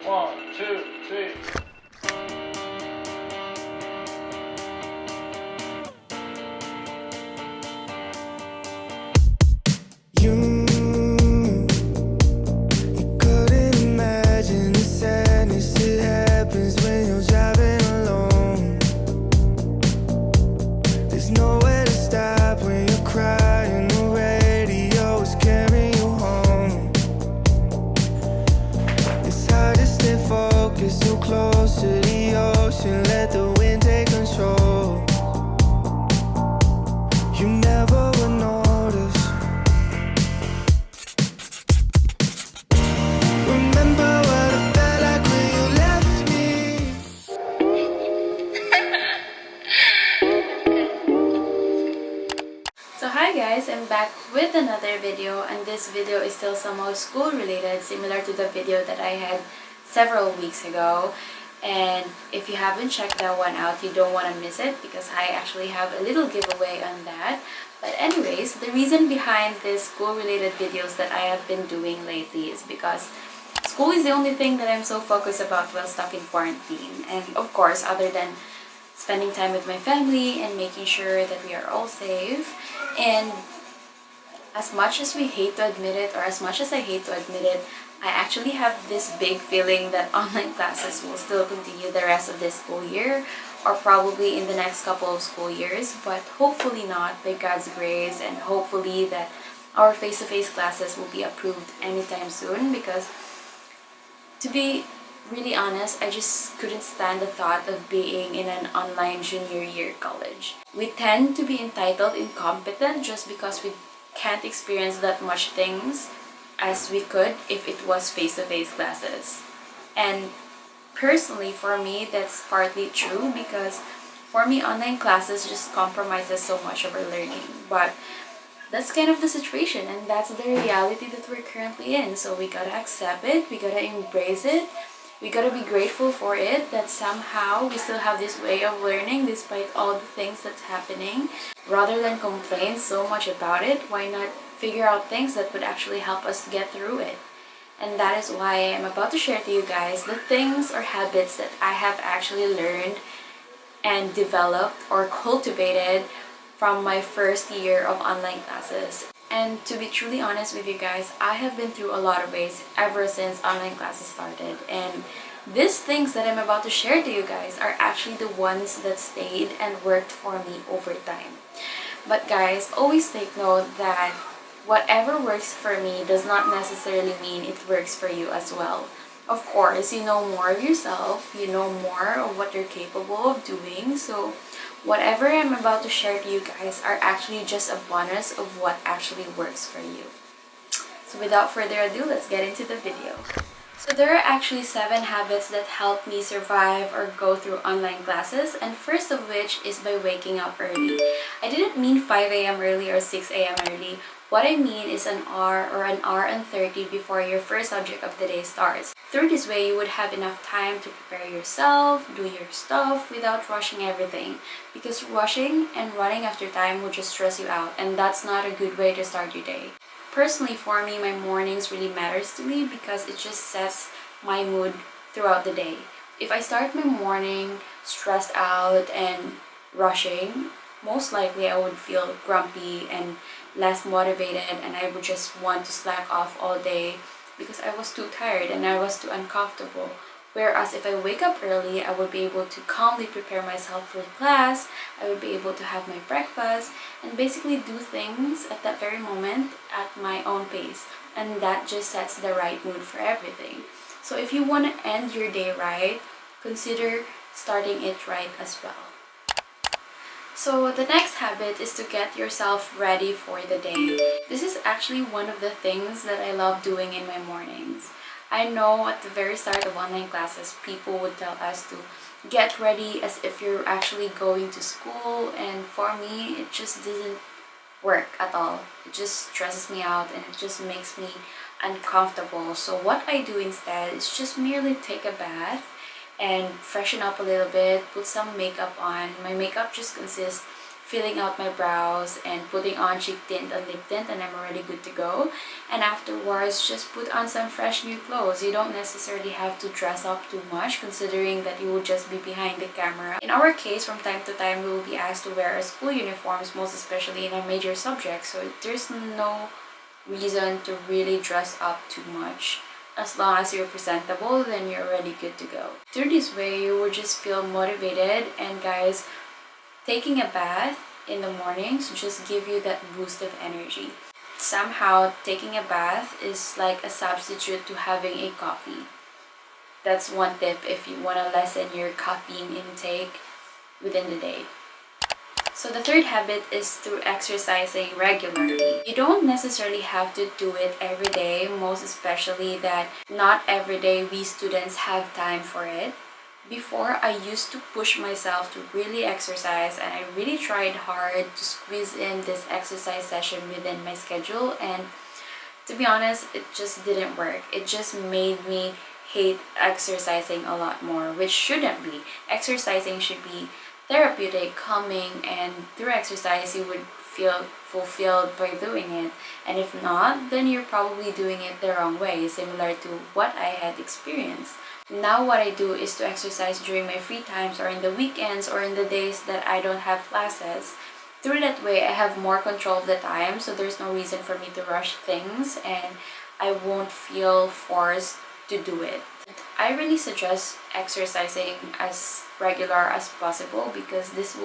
One, two, three. You couldn't imagine the sadness that happens when you're driving alone. There's nowhere to stop when you're crying. The radio is carrying you home. It's hard to stay focused, so close to the ocean. Let the wind take control. You never would notice. Remember what it felt like when you left me. So hi guys, I'm back with another video, and this video is still somehow school related, similar to the video that I had several weeks ago. And if you haven't checked that one out, you don't want to miss it because I actually have a little giveaway on that. But anyways, the reason behind this school related videos that I have been doing lately is because school is the only thing that I'm so focused about while stuck in quarantine. And of course, other than spending time with my family and making sure that we are all safe. And as much as we hate to admit it, or as much as I hate to admit it, I actually have this big feeling that online classes will still continue the rest of this school year, or probably in the next couple of school years, but hopefully not, by God's grace, and hopefully that our face-to-face classes will be approved anytime soon, because to be really honest, I just couldn't stand the thought of being in an online junior year college. We tend to be entitled incompetent just because we can't experience that much things as we could if it was face-to-face classes. And personally, for me, that's partly true because for me, online classes just compromises so much of our learning. But that's kind of the situation, and that's the reality that we're currently in. So we gotta accept it, we gotta embrace it, we gotta be grateful for it, that somehow we still have this way of learning despite all the things that's happening. Rather than complain so much about it, why not figure out things that would actually help us get through it? And that is why I'm about to share to you guys the things or habits that I have actually learned and developed or cultivated from my first year of online classes. And to be truly honest with you guys, I have been through a lot of ways ever since online classes started. And these things that I'm about to share to you guys are actually the ones that stayed and worked for me over time. But guys, always take note that whatever works for me does not necessarily mean it works for you as well. Of course, you know more of yourself, you know more of what you're capable of doing, so whatever I'm about to share to you guys are actually just a bonus of what actually works for you. So without further ado, let's get into the video. So there are actually 7 habits that help me survive or go through online classes, and first of which is by waking up early. I didn't mean 5 a.m. early or 6 a.m. early. What I mean is an hour or an hour and 30 before your first subject of the day starts. Through this way, you would have enough time to prepare yourself, do your stuff without rushing everything. Because rushing and running after time will just stress you out, and that's not a good way to start your day. Personally, for me, my mornings really matters to me because it just sets my mood throughout the day. If I start my morning stressed out and rushing, most likely I would feel grumpy and less motivated, and I would just want to slack off all day because I was too tired and I was too uncomfortable. Whereas if I wake up early, I would be able to calmly prepare myself for class, I would be able to have my breakfast, and basically do things at that very moment at my own pace. And that just sets the right mood for everything. So if you want to end your day right, consider starting it right as well. So the next habit is to get yourself ready for the day. This is actually one of the things that I love doing in my mornings. I know at the very start of online classes, people would tell us to get ready as if you're actually going to school, and for me, it just doesn't work at all. It just stresses me out and it just makes me uncomfortable. So what I do instead is just merely take a bath and freshen up a little bit, put some makeup on. My makeup just consists filling out my brows and putting on cheek tint and lip tint, and I'm already good to go. And afterwards, just put on some fresh new clothes. You don't necessarily have to dress up too much, considering that you will just be behind the camera. In our case, from time to time, we will be asked to wear our school uniforms, most especially in our major subjects, so there's no reason to really dress up too much. As long as you're presentable, then you're already good to go. Through this way, you will just feel motivated. And guys, taking a bath in the mornings just give you that boost of energy. Somehow, taking a bath is like a substitute to having a coffee. That's one tip if you want to lessen your caffeine intake within the day. So the third habit is through exercising regularly. You don't necessarily have to do it every day, most especially that not every day we students have time for it. Before, I used to push myself to really exercise, and I really tried hard to squeeze in this exercise session within my schedule, and to be honest, it just didn't work. It just made me hate exercising a lot more, which shouldn't be. Exercising should be therapeutic, calming, and through exercise you would feel fulfilled by doing it. And if not, then you're probably doing it the wrong way, similar to what I had experienced. Now what I do is to exercise during my free times, or in the weekends, or in the days that I don't have classes. Through that way, I have more control of the time, so there's no reason for me to rush things, and I won't feel forced to do it. I really suggest exercising as regular as possible, because this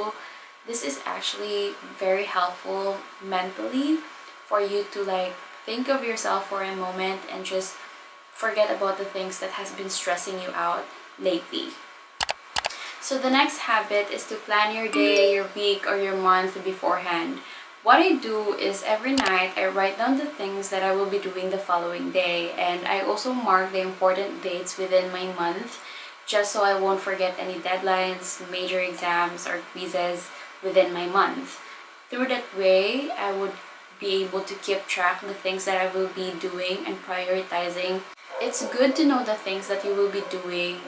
is actually very helpful mentally for you to like think of yourself for a moment and just forget about the things that has been stressing you out lately. So the next habit is to plan your day, your week, or your month beforehand. What I do is every night I write down the things that I will be doing the following day, and I also mark the important dates within my month just so I won't forget any deadlines, major exams, or quizzes within my month. Through that way, I would be able to keep track of the things that I will be doing and prioritizing. It's good to know the things that you will be doing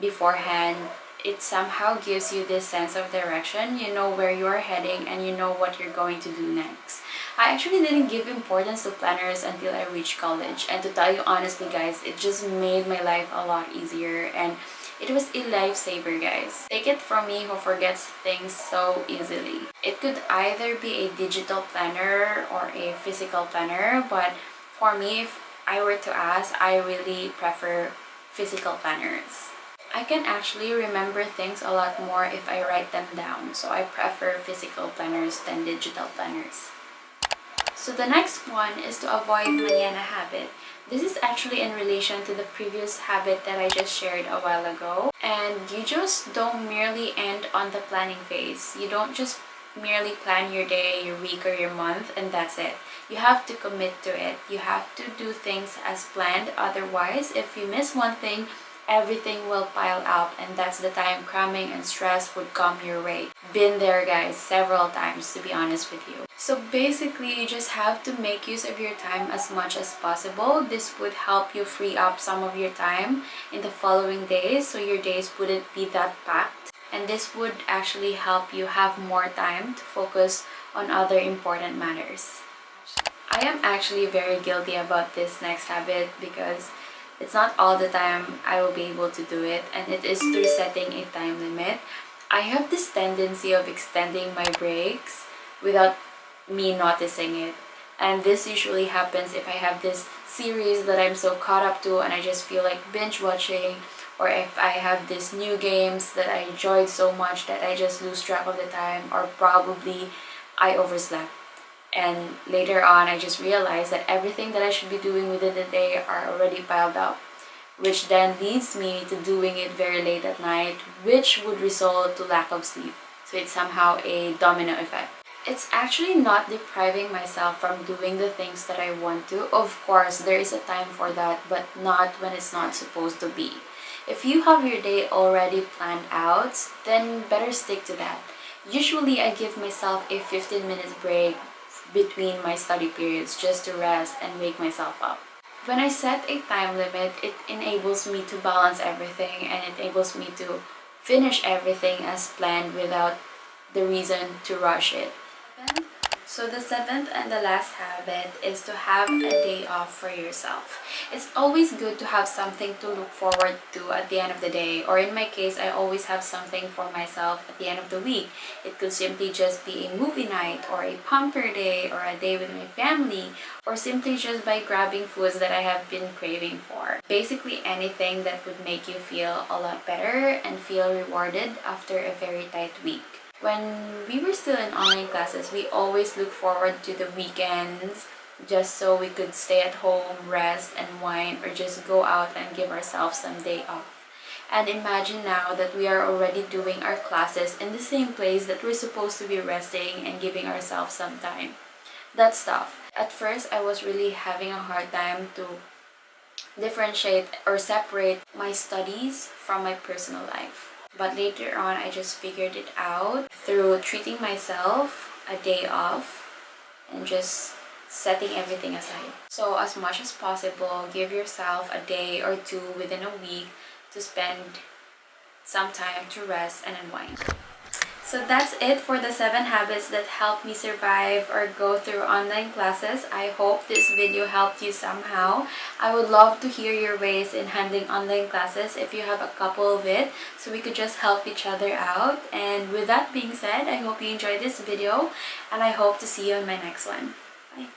beforehand. It somehow gives you this sense of direction. You know where you're heading and you know what you're going to do next. I actually didn't give importance to planners until I reached college, and to tell you honestly guys, it just made my life a lot easier, and it was a lifesaver, guys. Take it from me who forgets things so easily. It could either be a digital planner or a physical planner, but for me, if I were to ask, I really prefer physical planners. I can actually remember things a lot more if I write them down, so I prefer physical planners than digital planners. So the next one is to avoid Myana habit. This is actually in relation to the previous habit that I just shared a while ago. And you just don't merely end on the planning phase. You don't just merely plan your day, your week, or your month, and that's it. You have to commit to it. You have to do things as planned. Otherwise, if you miss one thing, everything will pile up, and that's the time cramming and stress would come your way. Been there, guys, several times, to be honest with you. So basically, you just have to make use of your time as much as possible. This would help you free up some of your time in the following days, so your days wouldn't be that packed, and this would actually help you have more time to focus on other important matters. I am actually very guilty about this next habit, because it's not all the time I will be able to do it, and it is through setting a time limit. I have this tendency of extending my breaks without me noticing it, and this usually happens if I have this series that I'm so caught up to and I just feel like binge watching, or if I have these new games that I enjoyed so much that I just lose track of the time, or probably I overslept. And later on, I just realized that everything that I should be doing within the day are already piled up, which then leads me to doing it very late at night, which would result to lack of sleep. So it's somehow a domino effect. It's actually not depriving myself from doing the things that I want to. Of course, there is a time for that, but not when it's not supposed to be. If you have your day already planned out, then better stick to that. Usually, I give myself a 15-minute break between my study periods just to rest and wake myself up. When I set a time limit, it enables me to balance everything, and it enables me to finish everything as planned without the reason to rush it. So the seventh and the last habit is to have a day off for yourself. It's always good to have something to look forward to at the end of the day, or in my case, I always have something for myself at the end of the week. It could simply just be a movie night, or a pamper day, or a day with my family, or simply just by grabbing foods that I have been craving for. Basically anything that would make you feel a lot better and feel rewarded after a very tight week. When we were still in online classes, we always look forward to the weekends just so we could stay at home, rest, and wind, or just go out and give ourselves some day off. And imagine now that we are already doing our classes in the same place that we're supposed to be resting and giving ourselves some time. That's tough. At first, I was really having a hard time to differentiate or separate my studies from my personal life. But later on, I just figured it out through treating myself a day off and just setting everything aside. So as much as possible, give yourself a day or two within a week to spend some time to rest and unwind. So that's it for the 7 habits that helped me survive or go through online classes. I hope this video helped you somehow. I would love to hear your ways in handling online classes if you have a couple of it, so we could just help each other out. And with that being said, I hope you enjoyed this video, and I hope to see you in my next one. Bye!